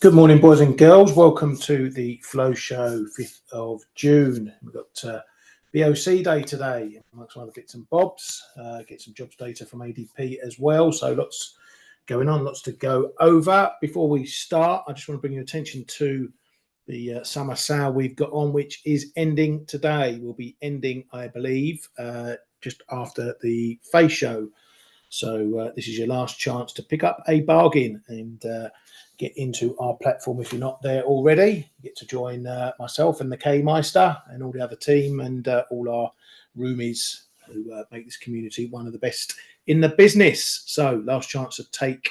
Good morning, boys and girls. Welcome to the Flow Show, 5th of June. We've got BOC Day today, amongst some other bits and bobs. Get some jobs data from ADP as well. So lots going on, lots to go over. Before we start, I just want to bring your attention to the summer sale we've got on, which is ending today. We'll be ending, I believe, just after the F.A.C.E show. So this is your last chance to pick up a bargain and get into our platform if you're not there already. You get to join myself and the K-Meister and all the other team and all our roomies who make this community one of the best in the business. So last chance to take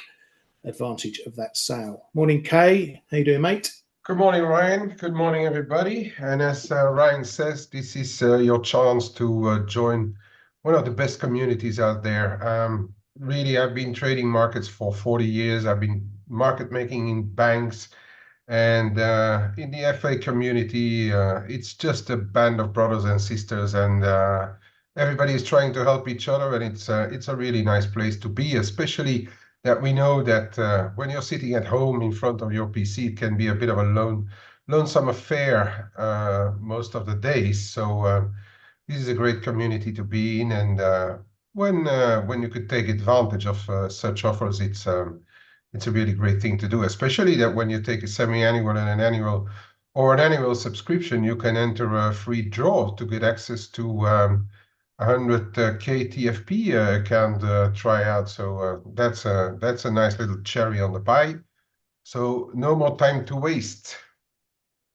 advantage of that sale. Morning, Kay. How you doing, mate? Good morning, Ryan. Good morning, everybody. And as Ryan says, this is your chance to join one of the best communities out there. Really, I've been trading markets for 40 years. I've been market making in banks, and in the F.A.C.E community, it's just a band of brothers and sisters, and everybody is trying to help each other, and it's a really nice place to be, especially that we know that when you're sitting at home in front of your PC, it can be a bit of a lonesome affair most of the days. So this is a great community to be in, and when you could take advantage of such offers, it's a really great thing to do, especially that when you take a semi-annual and an annual or an annual subscription, you can enter a free draw to get access to 100K TFP account tryout. So that's a nice little cherry on the pie. So no more time to waste.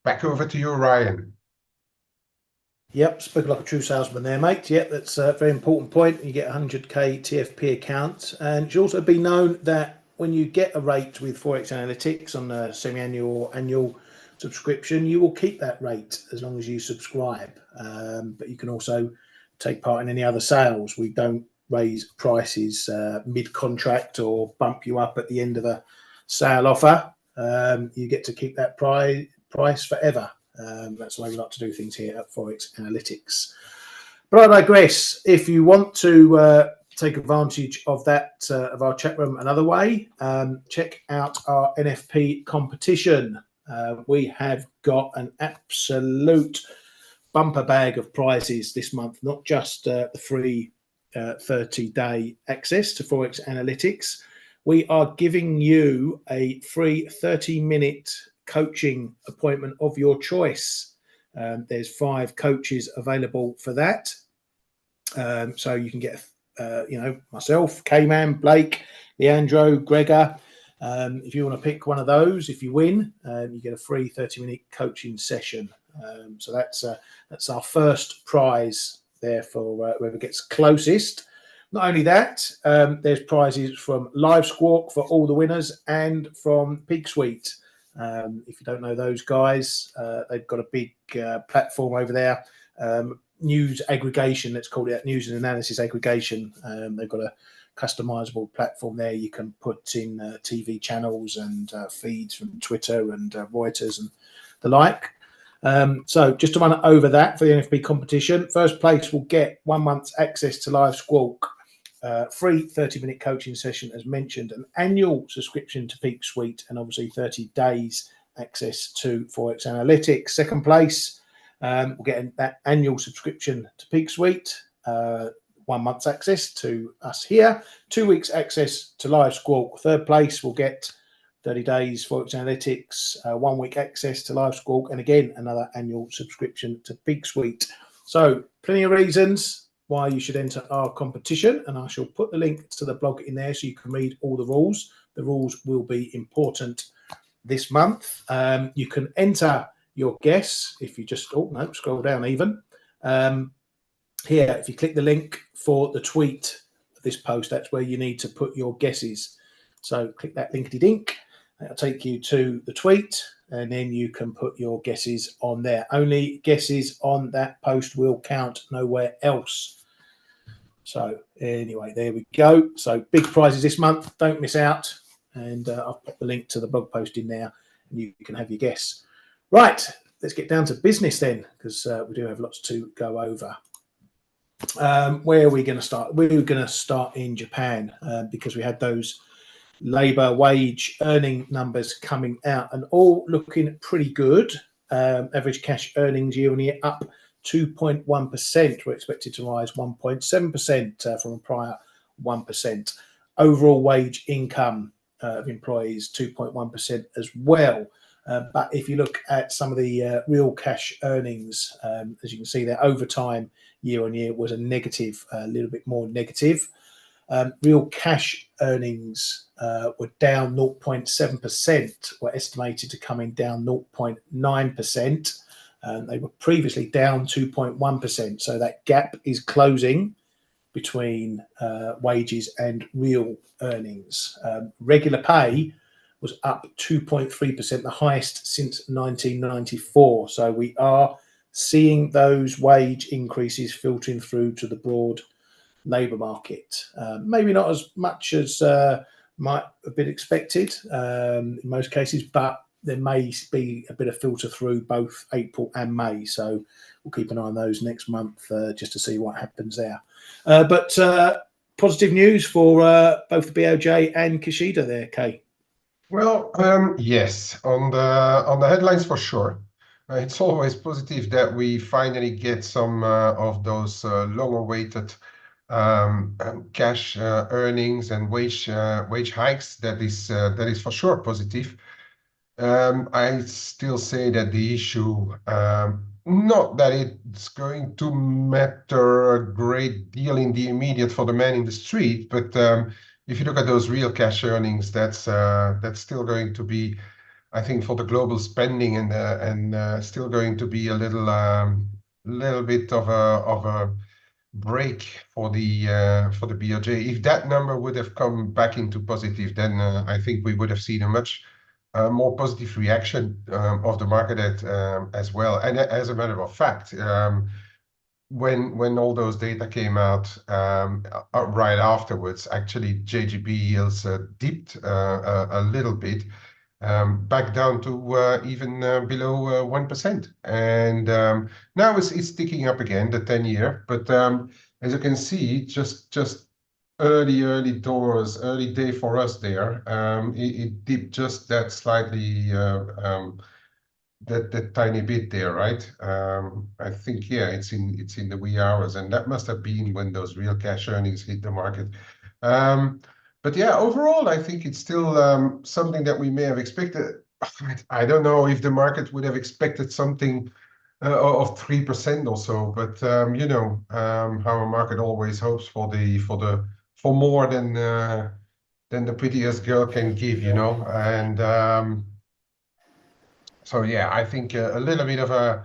Back over to you, Ryan. Yep, spoken like a true salesman there, mate. Yep, that's a very important point. You get 100K TFP account, and it should also be known that when you get a rate with ForexAnalytix on a semi-annual or annual subscription, you will keep that rate as long as you subscribe. But you can also take part in any other sales. We don't raise prices mid-contract or bump you up at the end of a sale offer. You get to keep that price forever. That's the way we like to do things here at ForexAnalytix. But I digress. If you want to take advantage of that, of our chat room another way, check out our NFP competition. We have got an absolute bumper bag of prizes this month, not just the free 30-day access to ForexAnalytix. We are giving you a free 30-minute coaching appointment of your choice. There's 5 coaches available for that. So you can get, myself, K-Man, Blake, Leandro, Gregor. If you want to pick one of those, if you win, you get a free 30-minute coaching session. So that's our first prize there for whoever gets closest. Not only that, there's prizes from Live Squawk for all the winners and from F.A.C.E. If you don't know those guys, they've got a big platform over there, news aggregation, let's call it news and analysis aggregation. They've got a customizable platform there. You can put in TV channels and feeds from Twitter and Reuters and the like. So just to run over that for the NFP competition, first place will get 1 month's access to Live Squawk, free 30-minute coaching session as mentioned, an annual subscription to F.A.C.E, and obviously 30 days access to ForexAnalytix. Second place will get that annual subscription to F.A.C.E, 1 month's access to us here, 2 weeks access to Live Squawk. Third place will get 30 days ForexAnalytix, 1 week access to Live Squawk, and again another annual subscription to F.A.C.E. So plenty of reasons why you should enter our competition, and I shall put the link to the blog in there so you can read all the rules. The rules will be important this month. You can enter your guess if you just scroll down even here. If you click the link for the tweet of this post, that's where you need to put your guesses. So click that linkity dink, that'll take you to the tweet, and then you can put your guesses on there. Only guesses on that post will count, nowhere else. So anyway, there we go. So big prizes this month, don't miss out. And I'll put the link to the blog post in there and you can have your guess. Right, let's get down to business then, because we do have lots to go over. Where are we going to start? We're going to start in Japan because we had those labour wage earning numbers coming out, and all looking pretty good. Average cash earnings year on year up 2.1%. We're expected to rise 1.7% from a prior 1%. Overall wage income of employees 2.1% as well. But if you look at some of the real cash earnings, as you can see there, over time, year on year was a negative, a little bit more negative. Real cash earnings were down 0.7%, were estimated to come in down 0.9%. They were previously down 2.1%. So that gap is closing between wages and real earnings. Regular pay was up 2.3%, the highest since 1994. So we are seeing those wage increases filtering through to the broad labour market. Maybe not as much as might have been expected in most cases, but there may be a bit of filter through both April and May. So we'll keep an eye on those next month just to see what happens there. But positive news for both the BOJ and Kishida there, Kay. Well, yes, on the headlines for sure. It's always positive that we finally get some of those long-awaited cash earnings and wage hikes. That is for sure positive. I still say that the issue, not that it's going to matter a great deal in the immediate for the man in the street, but if you look at those real cash earnings, that's still going to be, I think, for the global spending and still going to be a little bit of a break for the BOJ. If that number would have come back into positive, then I think we would have seen a much more positive reaction of the market as well. And as a matter of fact, when all those data came out right afterwards, actually JGB yields dipped a little bit, back down to even below 1%. And now it's ticking up again, the 10-year. But as you can see, just early doors, early day for us there. It dipped just that slightly, that tiny bit there, right? I think, yeah, it's in the wee hours, and that must have been when those real cash earnings hit the market. But yeah, overall, I think it's still something that we may have expected. I don't know if the market would have expected something of 3% or so, but you know how a market always hopes for more than the prettiest girl can give, you know. And so yeah, I think a little bit of a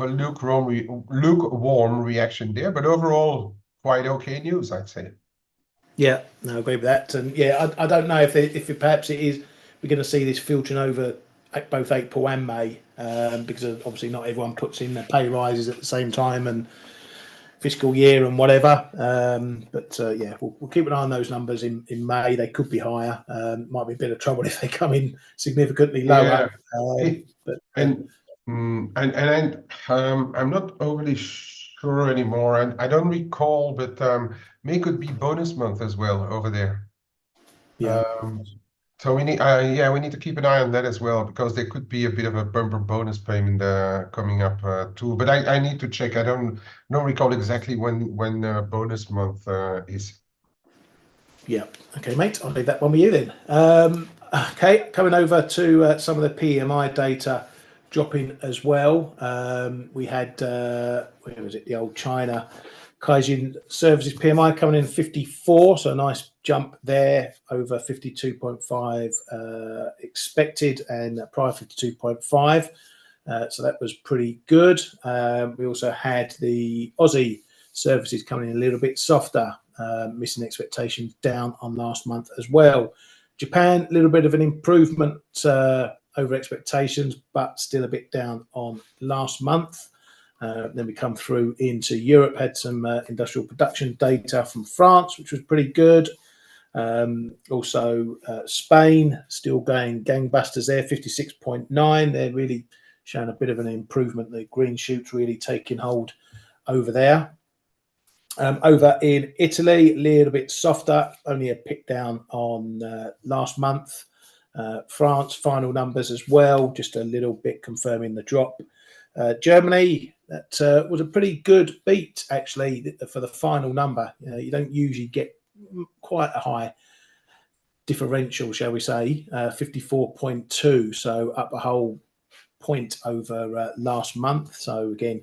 lukewarm reaction there, but overall quite okay news, I'd say. Yeah, no, I agree with that. And yeah, I don't know if perhaps it is we're going to see this filtering over both April and May, because obviously not everyone puts in their pay rises at the same time and fiscal year and whatever. But yeah, we'll keep an eye on those numbers in May. They could be higher. Might be a bit of trouble if they come in significantly lower. Yeah. I'm not overly sure anymore, and I don't recall, but May could be bonus month as well over there. Yeah. So we need to keep an eye on that as well, because there could be a bit of a bumper bonus payment coming up too. But I need to check. I don't recall exactly when bonus month is. Yeah. Okay, mate. I'll leave that one with you then. Okay, coming over to some of the PMI data dropping as well. We had where was it? The old China Caixin Services PMI coming in 54, so a nice jump there over 52.5 expected, and prior 52.5. So that was pretty good. We also had the Aussie services coming in a little bit softer, missing expectations, down on last month as well. Japan, a little bit of an improvement over expectations, but still a bit down on last month. Then we come through into Europe, had some industrial production data from France, which was pretty good. Also, Spain still going gangbusters there, 56.9. They're really showing a bit of an improvement. The green shoots really taking hold over there. Over in Italy, a little bit softer, only a pick down on last month. France, final numbers as well, just a little bit confirming the drop. Germany, that was a pretty good beat, actually, for the final number. You don't usually get quite a high differential, shall we say, 54.2, so up a whole point over last month. So again,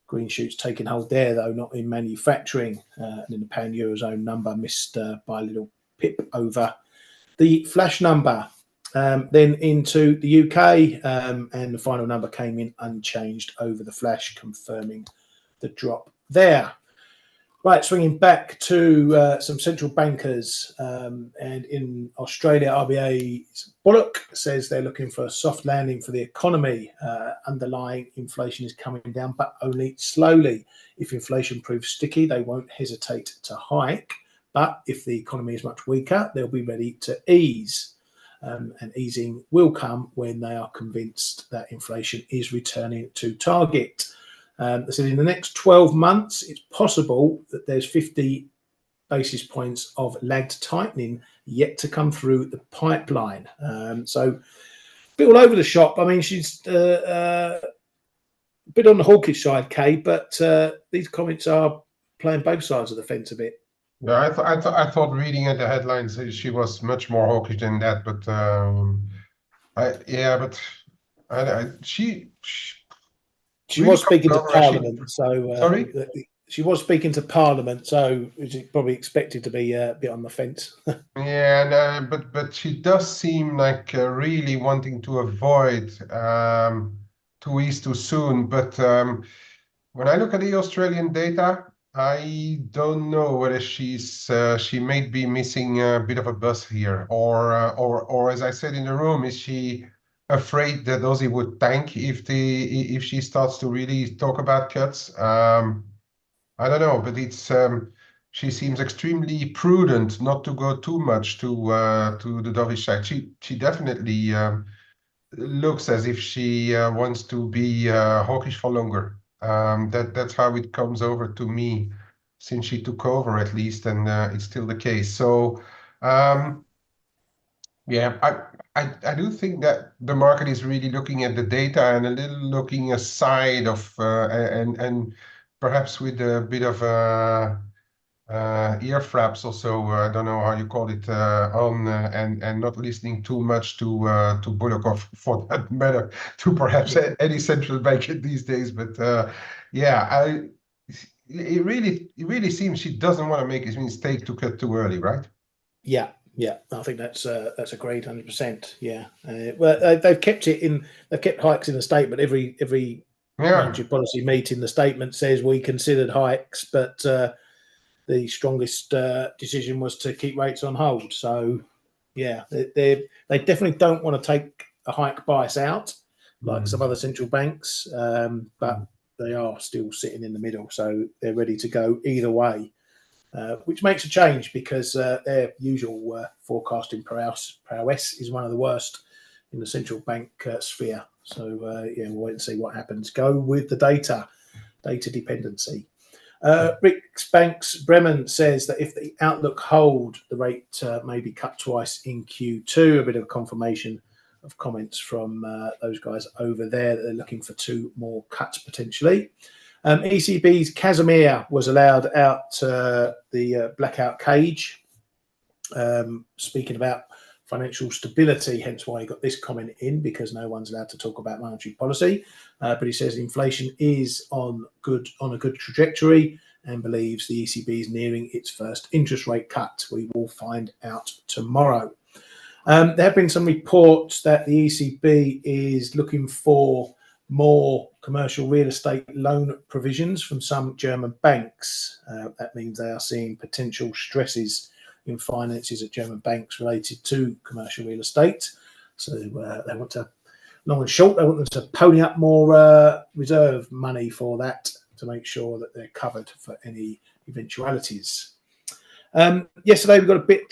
green shoots taking hold there, though not in manufacturing. And in the pound eurozone number missed by a little pip over the flash number. Then into the UK, and the final number came in unchanged over the flash, confirming the drop there. Right, swinging back to some central bankers, and in Australia, RBA's Bullock says they're looking for a soft landing for the economy. Underlying inflation is coming down, but only slowly. If inflation proves sticky, they won't hesitate to hike. But if the economy is much weaker, they'll be ready to ease. And easing will come when they are convinced that inflation is returning to target. They said in the next 12 months, it's possible that there's 50 basis points of lagged tightening yet to come through the pipeline. So a bit all over the shop. I mean, she's a bit on the hawkish side, Kay, but these comments are playing both sides of the fence a bit. Yeah, I thought reading at the headlines she was much more hawkish than that, but she really was speaking to comes over Parliament, so sorry? she was speaking to Parliament, so she's probably expected to be a bit on the fence. Yeah, and, but she does seem like really wanting to avoid to ease too soon. But when I look at the Australian data, I don't know whether she may be missing a bit of a bus here, or as I said in the room, is she afraid that Aussie would tank if she starts to really talk about cuts? I don't know, but it's she seems extremely prudent not to go too much to the dovish side. She definitely looks as if she wants to be hawkish for longer. That's how it comes over to me since she took over, at least, and it's still the case. So yeah, I do think that the market is really looking at the data and a little looking aside of and perhaps with a bit of ear flaps also. I don't know how you call it on and not listening too much to Bullock, or for that matter to perhaps any central banker these days. But yeah, it really seems she doesn't want to make a mistake to cut too early, right? Yeah, I think that's a great 100%. Yeah, well, they've kept it in. They've kept hikes in the statement. Every monetary policy meeting, the statement says we considered hikes, but the strongest decision was to keep rates on hold. So yeah, they definitely don't want to take a hike bias out like some other central banks, but they are still sitting in the middle, so they're ready to go either way. Which makes a change because their usual forecasting prowess is one of the worst in the central bank sphere. So yeah, we'll wait and see what happens. Go with the data dependency. Riksbank's Bremen says that if the outlook hold, the rate may be cut twice in Q2. A bit of confirmation of comments from those guys over there that they're looking for 2 more cuts potentially. ECB's Casimir was allowed out the blackout cage, speaking about financial stability, hence why he got this comment in, because no one's allowed to talk about monetary policy. But he says inflation is on a good trajectory and believes the ECB is nearing its first interest rate cut. We will find out tomorrow. There have been some reports that the ECB is looking for more commercial real estate loan provisions from some German banks. That means they are seeing potential stresses in finances at German banks related to commercial real estate. So they want to, long and short, they want them to pony up more reserve money for that to make sure that they're covered for any eventualities. Yesterday we got a bit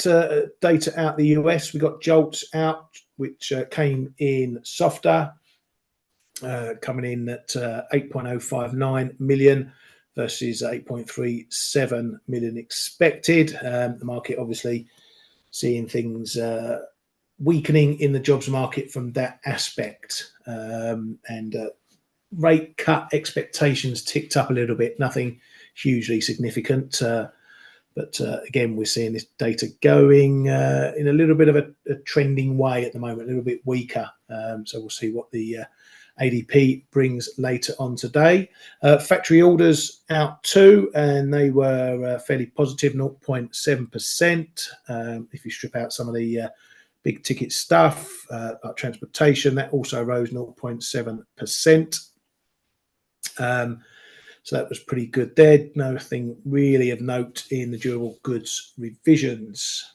data out the US. We got JOLTS out, which came in softer. Coming in at 8.059 million. versus 8.37 million expected. The market obviously seeing things weakening in the jobs market from that aspect, and rate cut expectations ticked up a little bit, nothing hugely significant. But again, we're seeing this data going in a little bit of a trending way at the moment, a little bit weaker. So we'll see what the ADP brings later on today. Factory orders out too, and they were fairly positive, 0.7%. If you strip out some of the big ticket stuff, like transportation, that also rose 0.7%. So that was pretty good there. Nothing really of note in the durable goods revisions.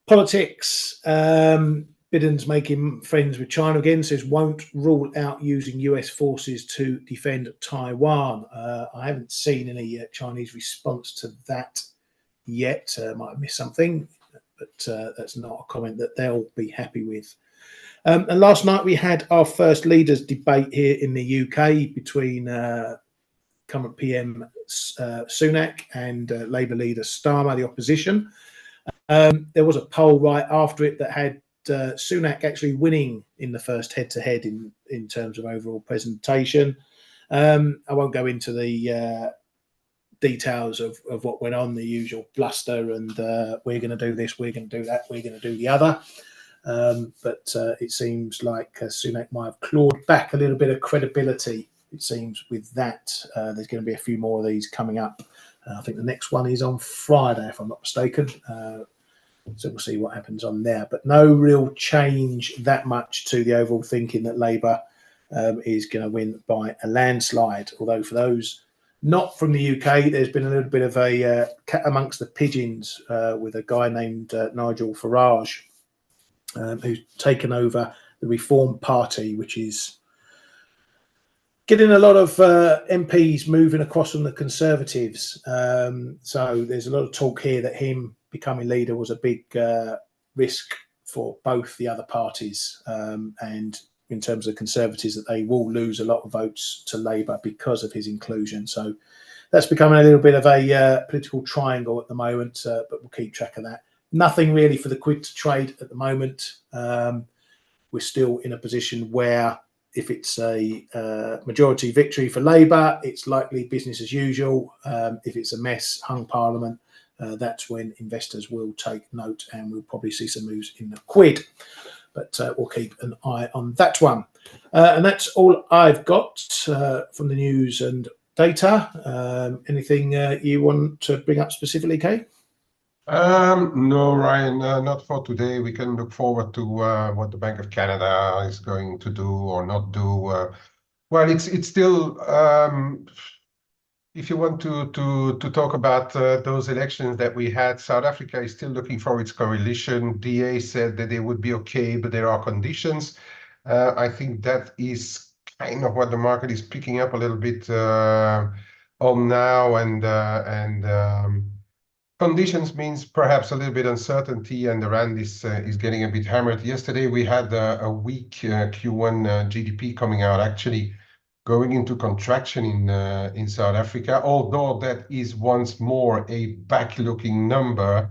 Politics. Biden's making friends with China again, says won't rule out using US forces to defend Taiwan. I haven't seen any Chinese response to that yet. Might have missed something, but that's not a comment that they'll be happy with. And last night we had our first leaders debate here in the UK between current PM Sunak and Labour leader Starmer, the opposition. There was a poll right after it that had Sunak actually winning in the first head-to-head in terms of overall presentation. I won't go into the details of what went on, the usual bluster and we're going to do this, we're going to do that, we're going to do the other. But it seems like Sunak might have clawed back a little bit of credibility, it seems, with that. There's going to be a few more of these coming up. I think the next one is on Friday, if I'm not mistaken. So we'll see what happens on there. But no real change that much to the overall thinking that Labour is going to win by a landslide. Although for those not from the UK, there's been a little bit of a cat amongst the pigeons with a guy named Nigel Farage, who's taken over the Reform Party, which is getting a lot of MPs moving across from the Conservatives. So there's a lot of talk here that him becoming leader was a big risk for both the other parties, and in terms of Conservatives, that they will lose a lot of votes to Labour because of his inclusion. So that's becoming a little bit of a political triangle at the moment, but we'll keep track of that. Nothing really for the quid to trade at the moment. We're still in a position where if it's a majority victory for Labour, it's likely business as usual. If it's a mess, hung Parliament, that's when investors will take note and we'll probably see some moves in the quid. But we'll keep an eye on that one. And that's all I've got from the news and data. Anything you want to bring up specifically, Kay? No, Ryan, not for today. We can look forward to what the Bank of Canada is going to do or not do. Well, it's still, if you want to talk about those elections that we had, South Africa is still looking for its coalition. DA said that they would be okay, but there are conditions. I think that is kind of what the market is picking up a little bit on now, and conditions means perhaps a little bit uncertainty, and the rand is getting a bit hammered. Yesterday we had a weak Q1 GDP coming out, actually going into contraction in South Africa, although that is once more a back-looking number.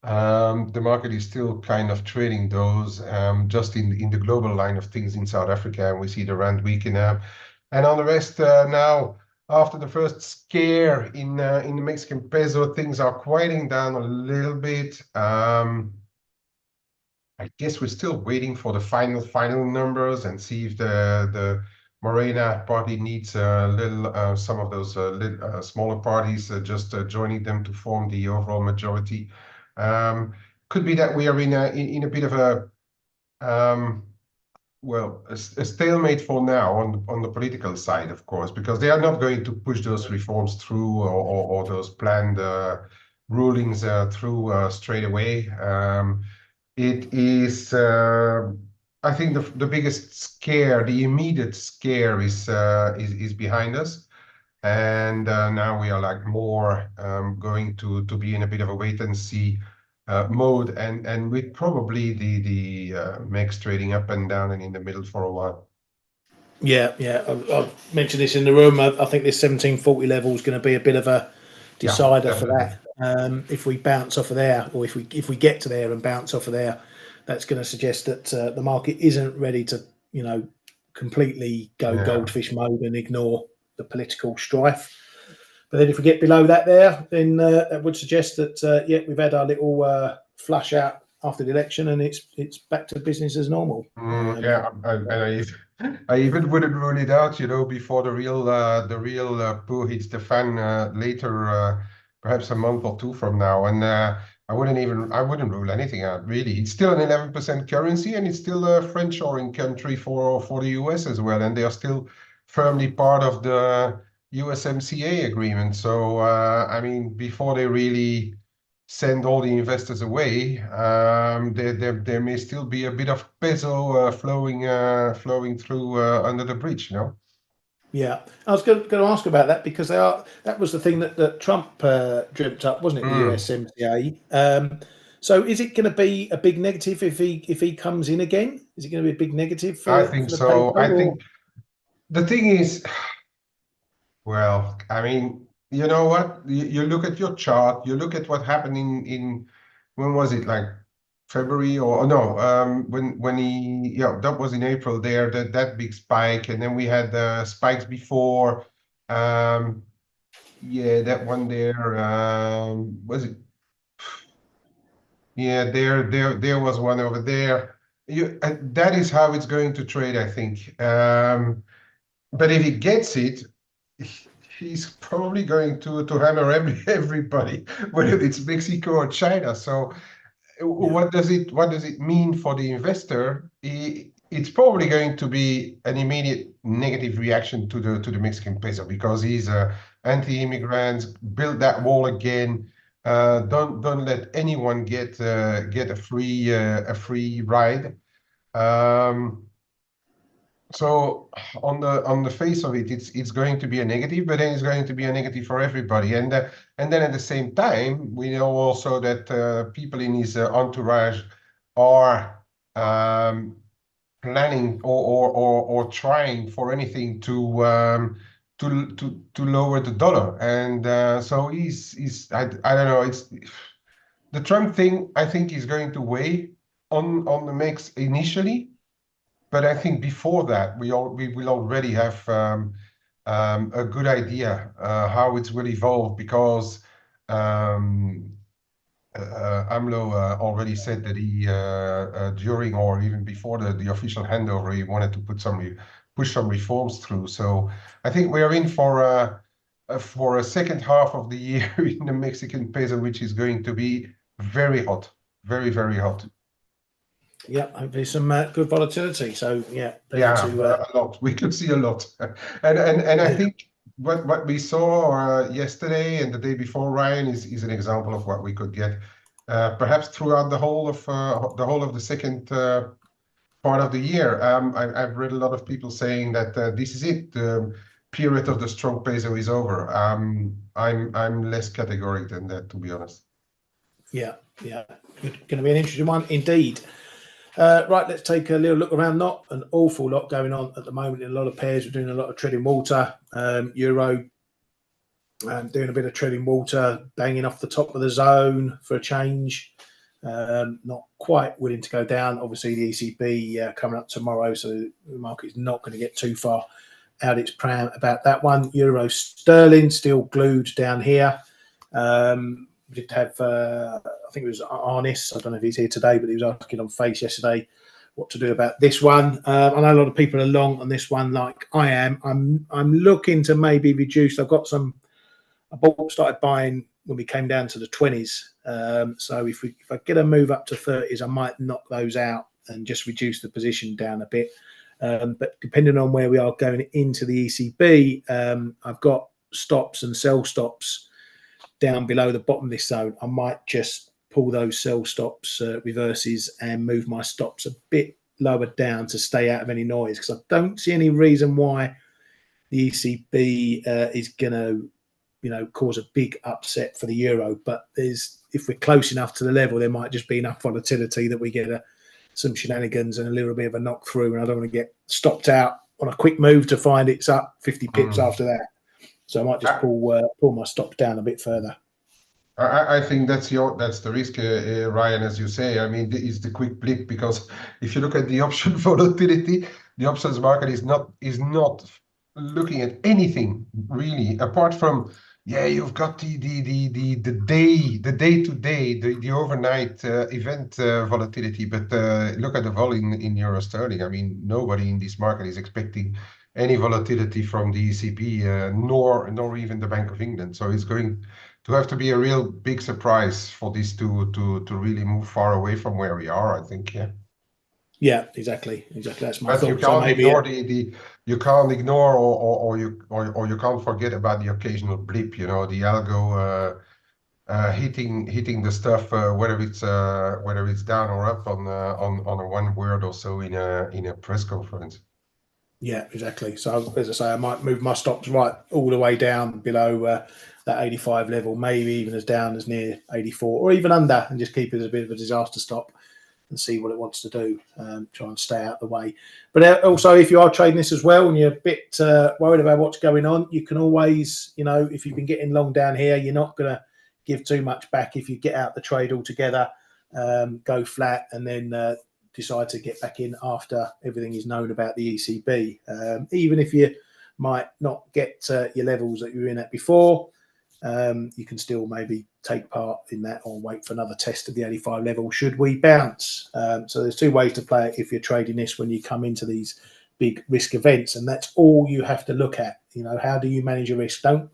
The market is still kind of trading those just in the global line of things in South Africa, and we see the rand weakening up. And on the rest now, after the first scare in the Mexican peso, things are quieting down a little bit. I guess we're still waiting for the final numbers and see if the Morena party needs a little some of those smaller parties just joining them to form the overall majority. Could be that we are in a bit of a a stalemate for now on the political side, of course, because they are not going to push those reforms through or those planned rulings through straight away. It is, I think, the biggest scare, the immediate scare is behind us, and now we are like more going to be in a bit of a wait and see mode, and with probably the MEX trading up and down and in the middle for a while. Yeah. I've mentioned this in the room. I think this 1740 level is going to be a bit of a decider for that. If we bounce off of there, or if we get to there and bounce off of there, that's going to suggest that the market isn't ready to, completely go goldfish mode and ignore the political strife. But then if we get below that there, then that would suggest that we've had our little flush out after the election, and it's back to business as normal. I even wouldn't rule it out, before the real poo hits the fan later, perhaps a month or two from now, and I wouldn't rule anything out really. It's still an 11% currency, and it's still a friend-shoring country for the US as well, and they are still firmly part of the USMCA agreement. So I mean, before they really send all the investors away, there may still be a bit of peso flowing through under the bridge, Yeah, I was going to ask about that because that was the thing that Trump dreamt up, wasn't it? The USMCA. So is it going to be a big negative if he comes in again? Is it going to be a big negative for I think the so. peso? I think the thing is, well, I mean, you know what? You look at your chart, you look at what happened in when was it, like February or no, when he, that was in April there, that big spike, and then we had spikes before. Yeah, that one there, was it? Yeah, there was one over there. That is how it's going to trade, I think. But if he gets it, he's probably going to hammer everybody, whether it's Mexico or China. So what does it mean for the investor? It's probably going to be an immediate negative reaction to the Mexican peso, because he's anti-immigrants, build that wall again. Don't let anyone get a free ride. So on the face of it, it's going to be a negative, but then it's going to be a negative for everybody. And then at the same time, we know also that people in his entourage are planning or trying for anything to lower the dollar. And so he's I don't know. It's the Trump thing. I think is going to weigh on the mix initially. But I think before that, we will already have a good idea how it will evolve, because AMLO already said that he during or even before the official handover, he wanted to push some reforms through. So I think we are in for a second half of the year in the Mexican peso, which is going to be very hot, very, very hot. Yeah, hopefully some good volatility. So a lot. We could see a lot, and I think what we saw yesterday and the day before, Ryan, is an example of what we could get, perhaps throughout the whole of the second part of the year. I've read a lot of people saying that this is it. The period of the strong peso is over. I'm less categoric than that, to be honest. Yeah. Going to be an interesting one indeed. Right, let's take a little look around. Not an awful lot going on at the moment in a lot of pairs. We're doing a lot of treading water. Euro doing a bit of treading water, banging off the top of the zone for a change. Not quite willing to go down. Obviously, the ECB coming up tomorrow, so the market's not going to get too far out its pram about that one. Euro sterling still glued down here. We did have, I think it was Arnis. I don't know if he's here today, but he was asking on F.A.C.E yesterday what to do about this one. I know a lot of people are long on this one, like I am. I'm looking to maybe reduce. I started buying when we came down to the 20s. So if I get a move up to 30s, I might knock those out and just reduce the position down a bit. But depending on where we are going into the ECB, I've got stops and sell stops down below the bottom of this zone. I might just pull those sell stops, reverses, and move my stops a bit lower down to stay out of any noise, because I don't see any reason why the ECB is going to cause a big upset for the euro. But if we're close enough to the level, there might just be enough volatility that we get some shenanigans and a little bit of a knock through, and I don't want to get stopped out on a quick move to find it's up 50 pips after that. So I might just pull my stops down a bit further. I think that's the risk, Ryan, as you say. I mean, it's the quick blip, because if you look at the option volatility, the options market is not looking at anything really apart from, yeah, you've got the day to day, the overnight event volatility. But look at the vol in euro sterling. I mean, nobody in this market is expecting any volatility from the ECB, nor even the Bank of England. So it's going to have to be a real big surprise for this to really move far away from where we are, I think. Yeah, exactly. That's my But thought. you can't So maybe ignore you can't ignore, or you can't forget about the occasional blip. You know, the algo hitting the stuff, whether it's down or up on a one word or so in a press conference. Yeah, exactly. So as I say, I might move my stops right all the way down below that 85 level, maybe even as down as near 84, or even under, and just keep it as a bit of a disaster stop and see what it wants to do. Try and stay out of the way. But also, if you are trading this as well and you're a bit worried about what's going on, you can always, if you've been getting long down here, you're not going to give too much back if you get out the trade altogether, go flat, and then decide to get back in after everything is known about the ECB. Even if you might not get your levels that you're in at before, you can still maybe take part in that or wait for another test of the 85 level should we bounce. So there's two ways to play it if you're trading this when you come into these big risk events, and that's all you have to look at. How do you manage your risk? Don't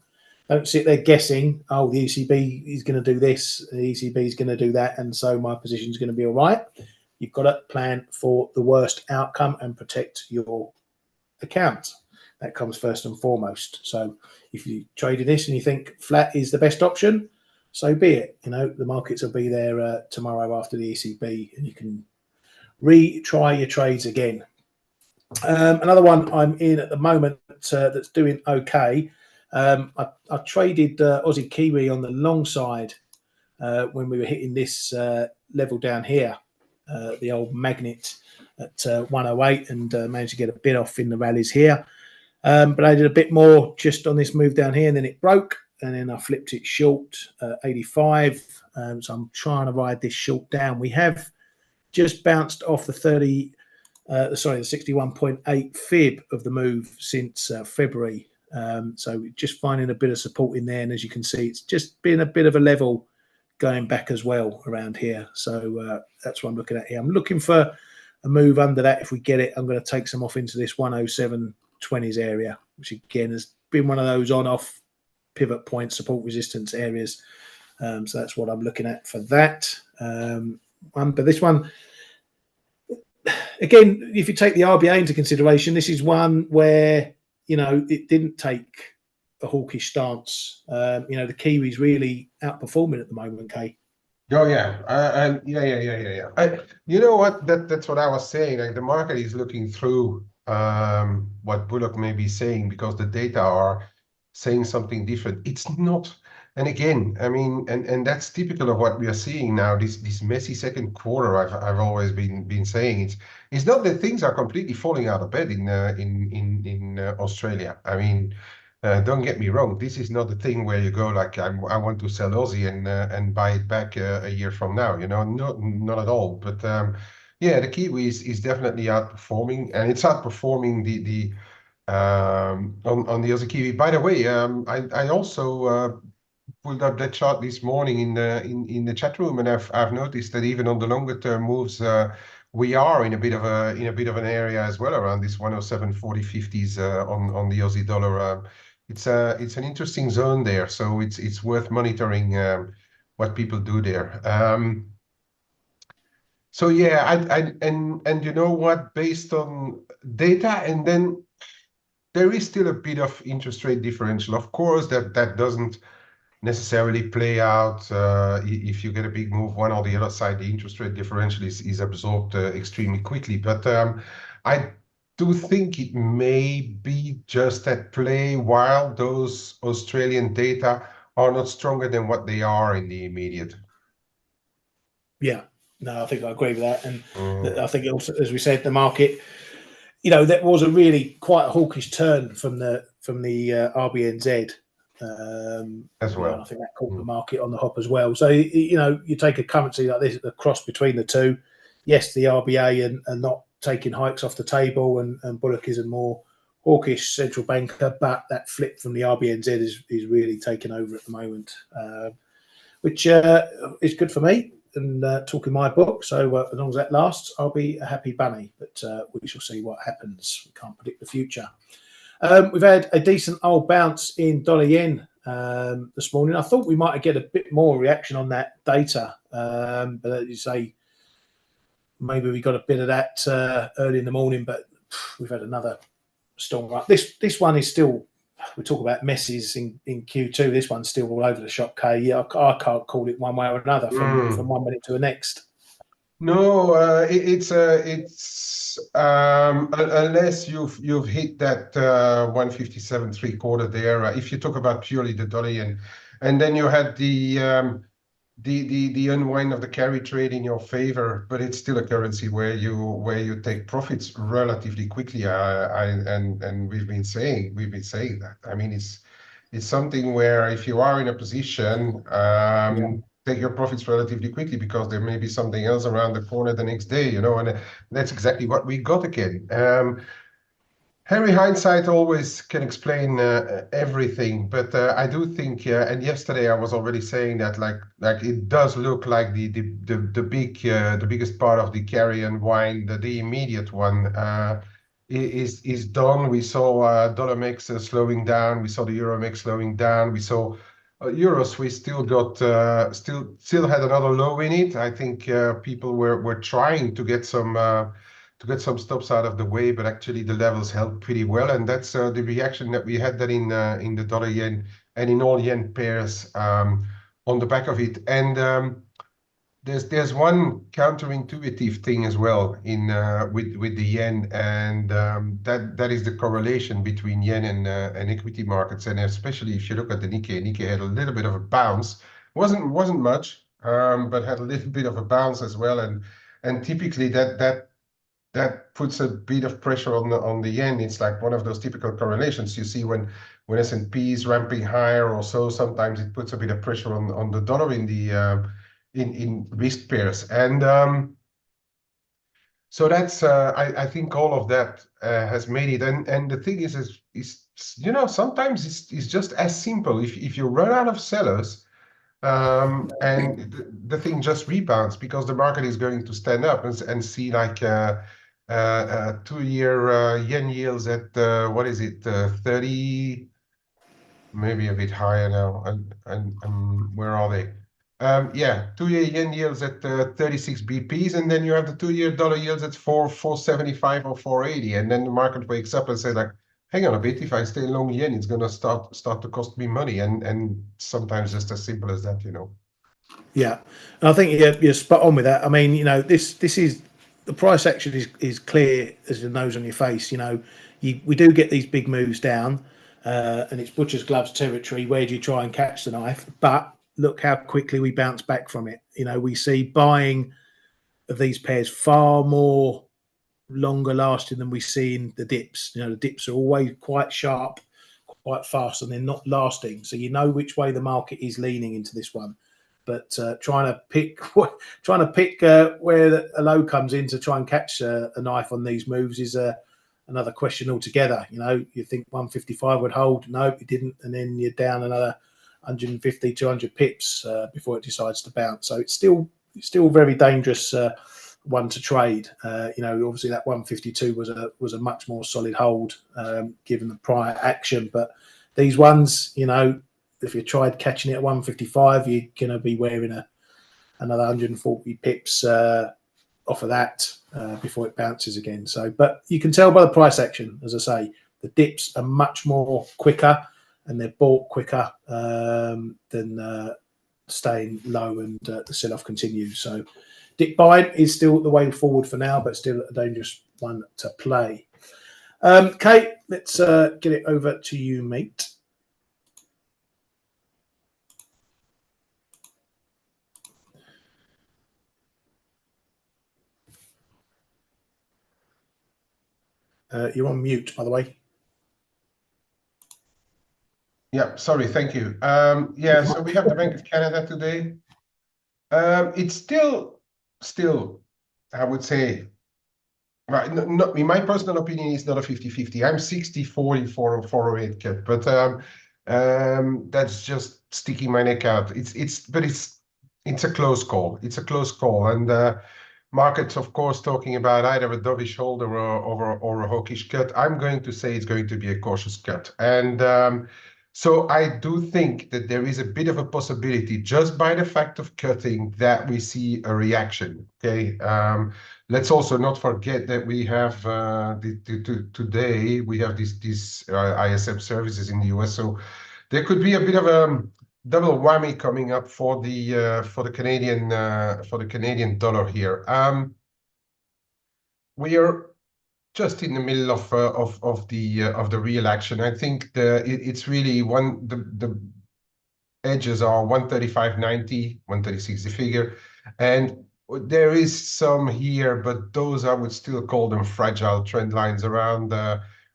sit there guessing, oh, the ECB is going to do this, the ECB is going to do that, and so my position is going to be all right. You've got to plan for the worst outcome and protect your account. That comes first and foremost. So if you traded this and you think flat is the best option, so be it. The markets will be there tomorrow after the ECB, and you can retry your trades again. Another one I'm in at the moment that's doing okay. I traded Aussie Kiwi on the long side when we were hitting this level down here. The old magnet at 108, and managed to get a bit off in the rallies here. But I did a bit more just on this move down here, and then it broke, and then I flipped it short 85. So I'm trying to ride this short down. We have just bounced off the 61.8 fib of the move since February. So just finding a bit of support in there, and as you can see, it's just been a bit of a level going back as well around here. So that's what I'm looking at here. I'm looking for a move under that. If we get it, I'm going to take some off into this 107.20s area, which again has been one of those on-off pivot point support resistance areas. So that's what I'm looking at for that. But this one, again, if you take the RBA into consideration, this is one where, it didn't take a hawkish stance. The Kiwis really outperforming at the moment, Kay. Oh yeah, yeah. You know what? That's what I was saying. Like, the market is looking through what Bullock may be saying, because the data are saying something different. It's not. And again, I mean, and that's typical of what we are seeing now. This messy second quarter. I've always been saying it's not that things are completely falling out of bed in Australia. I mean. Don't get me wrong. This is not a thing where you go like, I want to sell Aussie and buy it back a year from now. Not at all. But yeah, the Kiwi is definitely outperforming, and it's outperforming the on the Aussie Kiwi. By the way, I also pulled up that chart this morning in the chat room, and I've noticed that even on the longer term moves, we are in a bit of an area as well around this 107.40/50s on the Aussie dollar. It's an interesting zone there, so it's worth monitoring what people do there. So yeah, and you know what? Based on data, and then there is still a bit of interest rate differential. Of course, that doesn't necessarily play out if you get a big move one or the other side. The interest rate differential is absorbed extremely quickly. But I do think it may be just at play while those Australian data are not stronger than what they are in the immediate. Yeah, no, I think I agree with that. And I think also, as we said, the market that was a really quite a hawkish turn from the RBNZ. As well. I think that caught the market on the hop as well. So you take a currency like this, the cross between the two. Yes, the RBA and not taking hikes off the table, and Bullock is a more hawkish central banker, but that flip from the RBNZ is really taking over at the moment, which is good for me and talking my book. So as long as that lasts, I'll be a happy bunny. But we shall see what happens. We can't predict the future. We've had a decent old bounce in dollar yen this morning. I thought we might get a bit more reaction on that data, but as you say, maybe we got a bit of that early in the morning. But we've had another storm up. This one is still. We talk about messes in Q2. This one's still all over the shop, Kay. Yeah, I can't call it one way or another from 1 minute to the next. No, it's unless you've hit that 157.75 there. If you talk about purely the dollar yen, and then you had the unwind of the carry trade in your favor, but it's still a currency where you take profits relatively quickly. And we've been saying that. I mean, it's something where if you are in a position, take your profits relatively quickly, because there may be something else around the corner the next day, and that's exactly what we got again. Henry hindsight always can explain everything, but I do think, and yesterday I was already saying that, like it does look like the biggest part of the carry and wind, the immediate one, is done. We saw dollar mix slowing down. We saw the euro mix slowing down. We saw euros. We still got still had another low in it. I think people were trying to get some stops out of the way, but actually the levels held pretty well, and that's the reaction that we had that in the dollar yen and in all yen pairs on the back of it. And there's one counterintuitive thing as well in with the yen, and that is the correlation between yen and equity markets, and especially if you look at the Nikkei. Nikkei had a little bit of a bounce, wasn't much, but had a little bit of a bounce as well, and typically that puts a bit of pressure on the yen. It's like one of those typical correlations you see when S&P is ramping higher or so. Sometimes it puts a bit of pressure on the dollar in the in risk pairs, and so that's I think all of that has made it. And the thing is sometimes it's just as simple. If you run out of sellers, and the thing just rebounds, because the market is going to stand up and see like 2-year yen yields at what is it, 30, maybe a bit higher now, and where are they? 2-year yen yields at 36 BPs, and then you have the 2-year dollar yields at 475 or 480, and then the market wakes up and says like, hang on a bit, if I stay long yen, it's gonna start to cost me money, and sometimes just as simple as that. Yeah, and I think you're spot on with that. I mean, this is the price action is clear as the nose on your face. We do get these big moves down, and it's butcher's gloves territory. Where do you try and catch the knife? But look how quickly we bounce back from it. We see buying of these pairs far more longer lasting than we see in the dips. The dips are always quite sharp, quite fast, and they're not lasting. So which way the market is leaning into this one. But trying to pick where a low comes in to try and catch a knife on these moves is another question altogether. You think 155 would hold. No, it didn't. And then you're down another 150, 200 pips before it decides to bounce. So it's still very dangerous one to trade. Obviously that 152 was a much more solid hold given the prior action. But these ones, if you tried catching it at 155, you're going to be wearing another 140 pips off of that before it bounces again. So, but you can tell by the price action, as I say, the dips are much more quicker and they're bought quicker than staying low, and the sell-off continues. So dip buying is still the way forward for now, but still a dangerous one to play. Kate, let's get it over to you, mate. You're on mute, by the way. Yeah, sorry, thank you. Yeah, so we have the Bank of Canada today. It's still, I would say, right, in my personal opinion, it's not a 50-50. I'm 60-40 for a rate cut, but that's just sticking my neck out. It's a close call. It's a close call, and markets, of course, talking about either a dovish hold or a hawkish cut. I'm going to say it's going to be a cautious cut, and so I do think that there is a bit of a possibility, just by the fact of cutting, that we see a reaction. Okay. Let's also not forget that we have today we have these ISM services in the US, so there could be a bit of a double whammy coming up for the Canadian dollar here. We are just in the middle of the real action. I think it's really the edges are 135.90, 136 the figure, and there is some here, but those I would still call them fragile trend lines around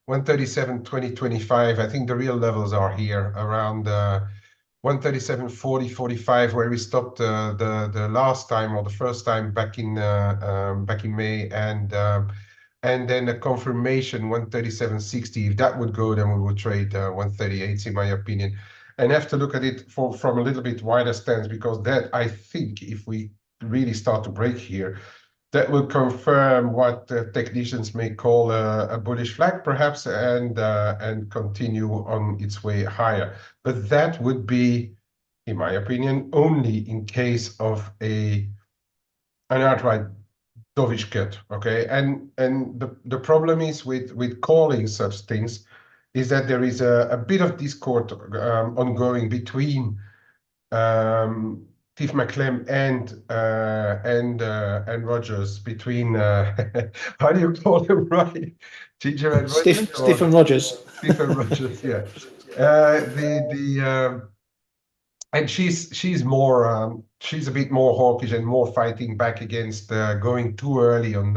137.20, 25. I think the real levels are here around 137.40, 45, where we stopped the last time or the first time back in May, and then a confirmation 137.60. If that would go, then we would trade 138, in my opinion, and have to look at it from a little bit wider stance, because that, I think, if we really start to break here, that will confirm what technicians may call a bullish flag, perhaps, and continue on its way higher. But that would be, in my opinion, only in case of an outright dovish cut. Okay, and the problem is with calling such things is that there is a bit of discord ongoing between Steve McClem and Rogers, between how do you call him, right? Ginger and Rogers, Stephen Rogers. Stephen Rogers, yeah. And she's more she's a bit more hawkish and more fighting back against going too early on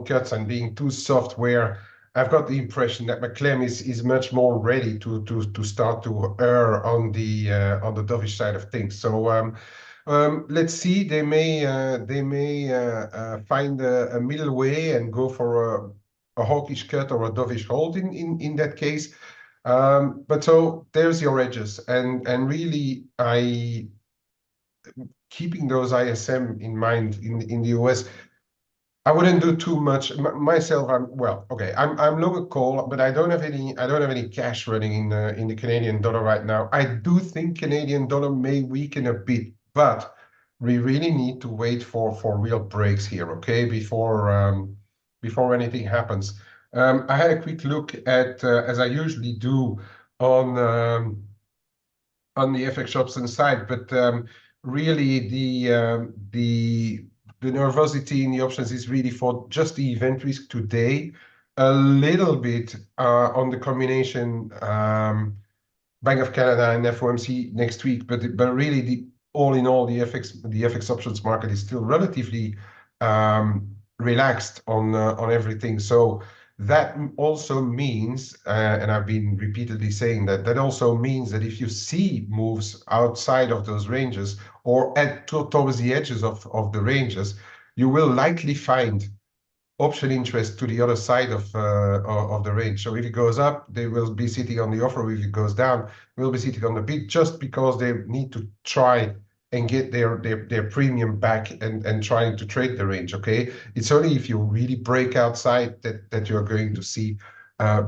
cuts and being too soft, where I've got the impression that McClem is much more ready to start to err on the dovish side of things. So let's see. They may find a middle way and go for a hawkish cut or a dovish hold in that case. But so there's your edges, and really keeping those ISM in mind in the US. I wouldn't do too much myself. I'm long a call, but I don't have any cash running in the Canadian dollar right now. I do think Canadian dollar may weaken a bit, but we really need to wait for real breaks here, okay, before anything happens. I had a quick look at, as I usually do, on the FX option side, but really the nervosity in the options is really for just the event risk today, a little bit on the combination Bank of Canada and FOMC next week, but really all in all, the FX options market is still relatively relaxed on everything. So that also means, and I've been repeatedly saying that also means that if you see moves outside of those ranges or towards the edges of the ranges, you will likely find option interest to the other side of the range. So if it goes up, they will be sitting on the offer. If it goes down, will be sitting on the bid, just because they need to try and get their premium back and trying to trade the range. Okay, it's only if you really break outside that you're going to see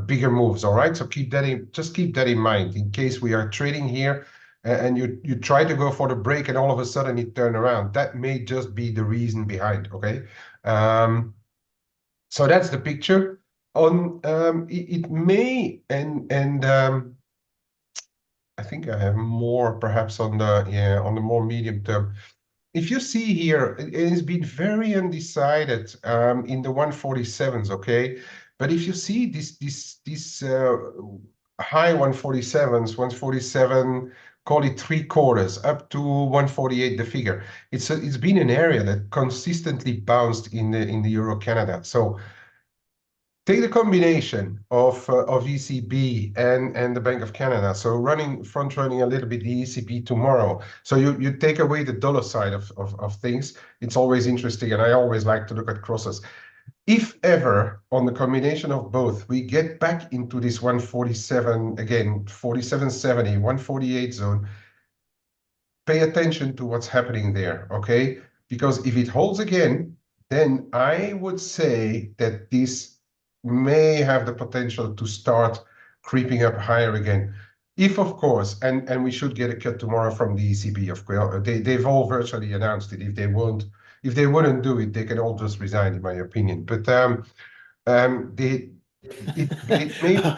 bigger moves. All right, so keep that in mind in case we are trading here and you try to go for the break and all of a sudden it turn around. That may just be the reason behind. Okay. So that's the picture. On it may and I think I have more perhaps on the more medium term. If you see here, it has been very undecided in the 147s, okay? But if you see this high 147s, 147, call it 3/4 up to 148, the figure. It's been an area that consistently bounced in the Euro Canada. So take the combination of ECB and the Bank of Canada. So front running a little bit the ECB tomorrow. So you take away the dollar side of things. It's always interesting, and I always like to look at crosses. If ever on the combination of both, we get back into this 147 again, 47.70, 148 zone, pay attention to what's happening there, okay? Because if it holds again, then I would say that this may have the potential to start creeping up higher again. If, of course, and we should get a cut tomorrow from the ECB, of course, they've all virtually announced it. If they wouldn't do it, they can all just resign, in my opinion. But they, it may.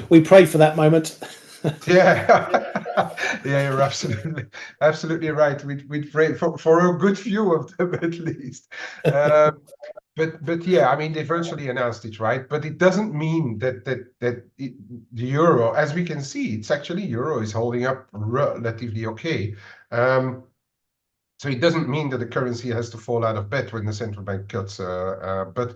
We pray for that moment. Yeah, yeah, you're absolutely right. We'd pray for a good few of them at least. But yeah, I mean they virtually announced it, right? But it doesn't mean that the euro, as we can see, it's actually euro is holding up relatively okay. So it doesn't mean that the currency has to fall out of bed when the central bank cuts. But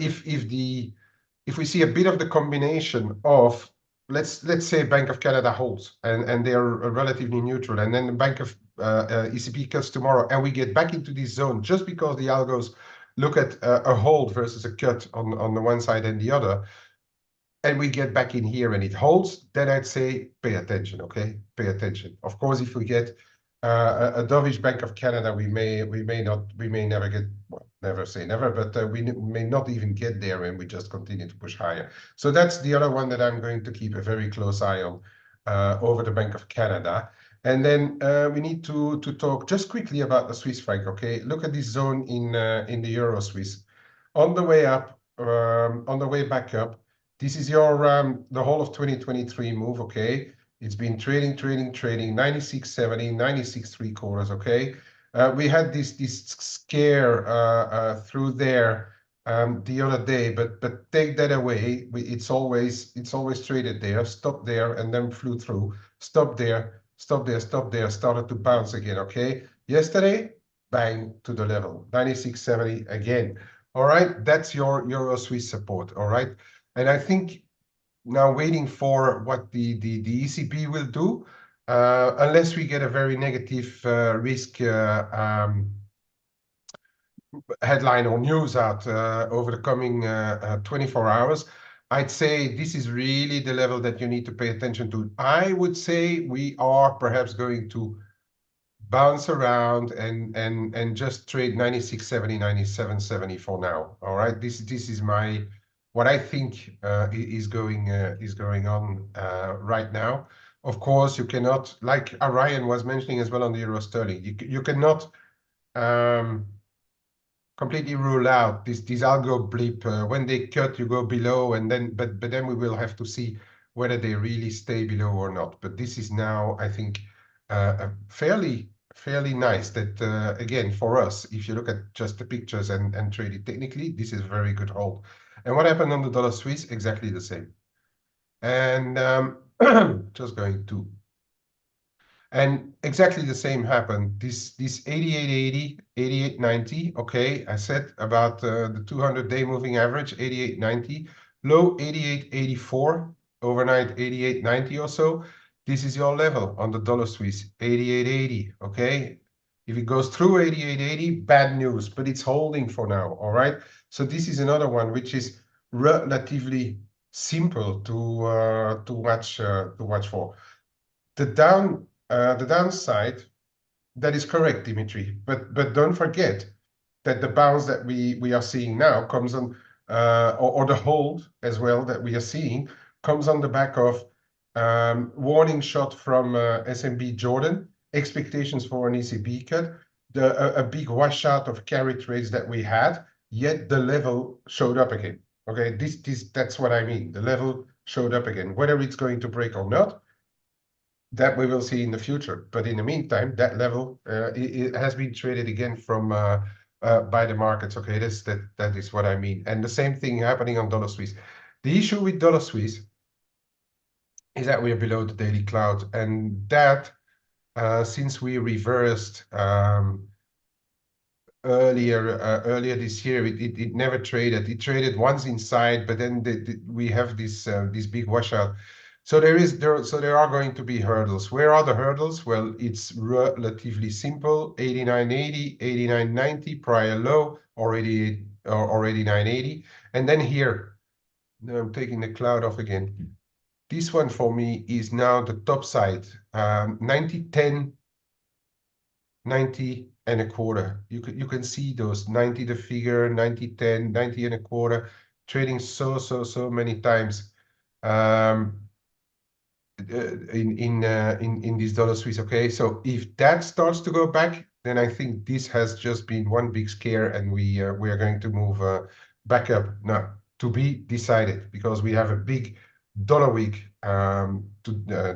if we see a bit of the combination of let's say Bank of Canada holds and they are relatively neutral, and then the Bank of ECB cuts tomorrow, and we get back into this zone just because the algos look at a hold versus a cut on the one side and the other, and we get back in here and it holds, then I'd say pay attention, okay? Pay attention. Of course, if we get a dovish Bank of Canada, we may never get, well, never say never, but we may not even get there, and we just continue to push higher. So that's the other one that I'm going to keep a very close eye on over the Bank of Canada. And then we need to talk just quickly about the Swiss franc, okay? Look at this zone in the Euro Swiss. On the way up, on the way back up, this is your the whole of 2023 move, okay? It's been trading, 96.70, 96.75, okay? We had this scare through there the other day, but take that away. It's always traded there, stopped there, and then flew through. Stop there, stop there, stop there, started to bounce again, okay? Yesterday, bang to the level, 96.70 again. All right, that's your Euro Swiss support, all right? And I think now waiting for what the ECB will do, unless we get a very negative risk headline or news out over the coming 24 hours, I'd say this is really the level that you need to pay attention to. I would say we are perhaps going to bounce around and just trade 96.70, 97.70 for now. All right, this is my what I think is going on right now. Of course, you cannot, like Ryan was mentioning as well on the euro sterling, you cannot completely rule out this algo blip. When they cut, you go below, and then but then we will have to see whether they really stay below or not. But this is now, I think, fairly nice that again for us, if you look at just the pictures and trade it technically, this is a very good hold. And what happened on the dollar Swiss? Exactly the same. And just going to. And exactly the same happened. This 88.80, 88.90. Okay, I said about the 200-day moving average, 88.90. Low 88.84. Overnight 88.90 or so. This is your level on the dollar Swiss, 88.80. Okay, if it goes through 88.80, bad news, but it's holding for now. All right. So this is another one which is relatively simple to watch for. The downside, that is correct, Dimitri. But don't forget that the bounce that we are seeing now comes on, or the hold as well that we are seeing comes on the back of warning shot from SMB Jordan, expectations for an ECB cut, a big washout of carry trades that we had, yet the level showed up again. Okay, that's what I mean. The level showed up again. Whether it's going to break or not, that we will see in the future. But in the meantime, that level it has been traded again from by the markets. Okay, that is what I mean. And the same thing happening on dollar Swiss. The issue with dollar Swiss is that we are below the daily cloud, and that since we reversed earlier this year, it never traded. It traded once inside, but then we have this big washout. So there are going to be hurdles. Where are the hurdles? Well, it's relatively simple: 89.80, 89.90 prior low, already 980, and then here. Now I'm taking the cloud off again. This one for me is now the top side, 90.10. 90 and a quarter. You can see those 90 the figure, 90.10, 90 and a quarter, trading so many times in these dollar Swiss. Okay, so if that starts to go back, then I think this has just been one big scare, and we are going to move back up. Now, to be decided, because we have a big dollar week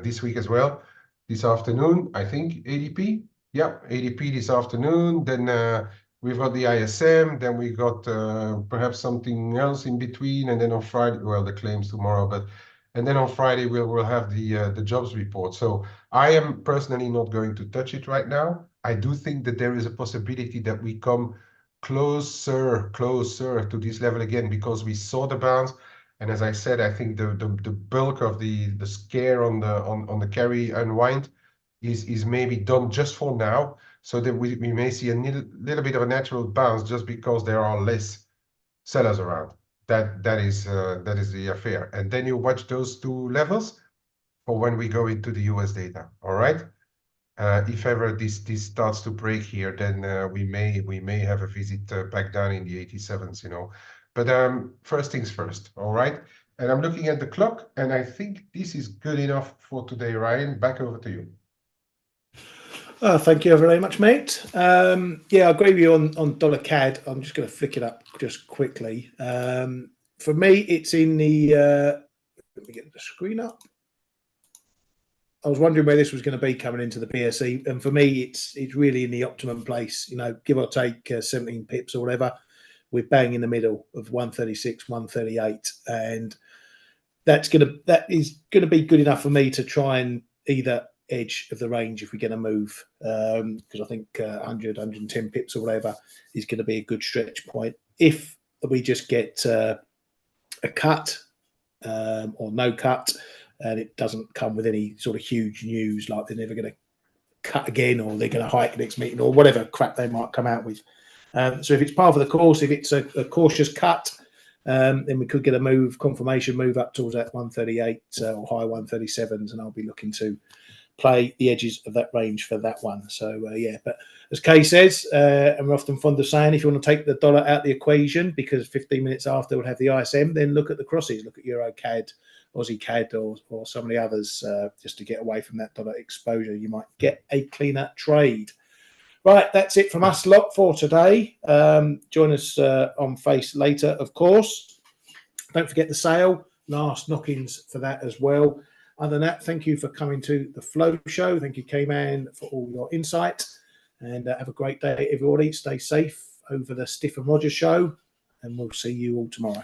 this week as well. This afternoon, I think ADP. Yeah, ADP this afternoon. Then we've got the ISM. Then we got perhaps something else in between, and then on Friday, well, the claims tomorrow, and then on Friday we'll have the jobs report. So I am personally not going to touch it right now. I do think that there is a possibility that we come closer to this level again, because we saw the bounce. And as I said, I think the bulk of the scare on the carry unwind is maybe done just for now, so that we may see a little bit of a natural bounce just because there are less sellers around. That is the affair. And then you watch those two levels for when we go into the US data. All right. If ever this starts to break here, then we may have a visit back down in the 87s, you know. But first things first. All right. And I'm looking at the clock, and I think this is good enough for today. Ryan, back over to you. Thank you very much, mate. Yeah, I agree with you on dollar CAD. I'm just going to flick it up just quickly. For me, it's in the. Let me get the screen up. I was wondering where this was going to be coming into the BSE, and for me, it's really in the optimum place. You know, give or take 17 pips or whatever. We're bang in the middle of 136, 138, and that is going to be good enough for me to try and either edge of the range if we're going to move, because I think 100, 110 pips or whatever is going to be a good stretch point. If we just get a cut or no cut, and it doesn't come with any sort of huge news, like they're never going to cut again, or they're going to hike next meeting, or whatever crap they might come out with. So if it's part of the course, if it's a cautious cut, then we could get a confirmation move up towards that 138 or high 137s, and I'll be looking to play the edges of that range for that one. So yeah, but as Kay says, and we're often fond of saying, if you want to take the dollar out of the equation, because 15 minutes after we'll have the ISM, then look at the crosses, look at Euro CAD, Aussie CAD, or some of the others, just to get away from that dollar exposure. You might get a cleaner trade. Right, that's it from us lot for today. Join us on F.A.C.E later, of course. Don't forget the sale, last knock-ins for that as well. Other than that, thank you for coming to the Flow Show. Thank you, K-Man, for all your insight. And have a great day, everybody. Stay safe over the Stiff and Rogers show. And we'll see you all tomorrow.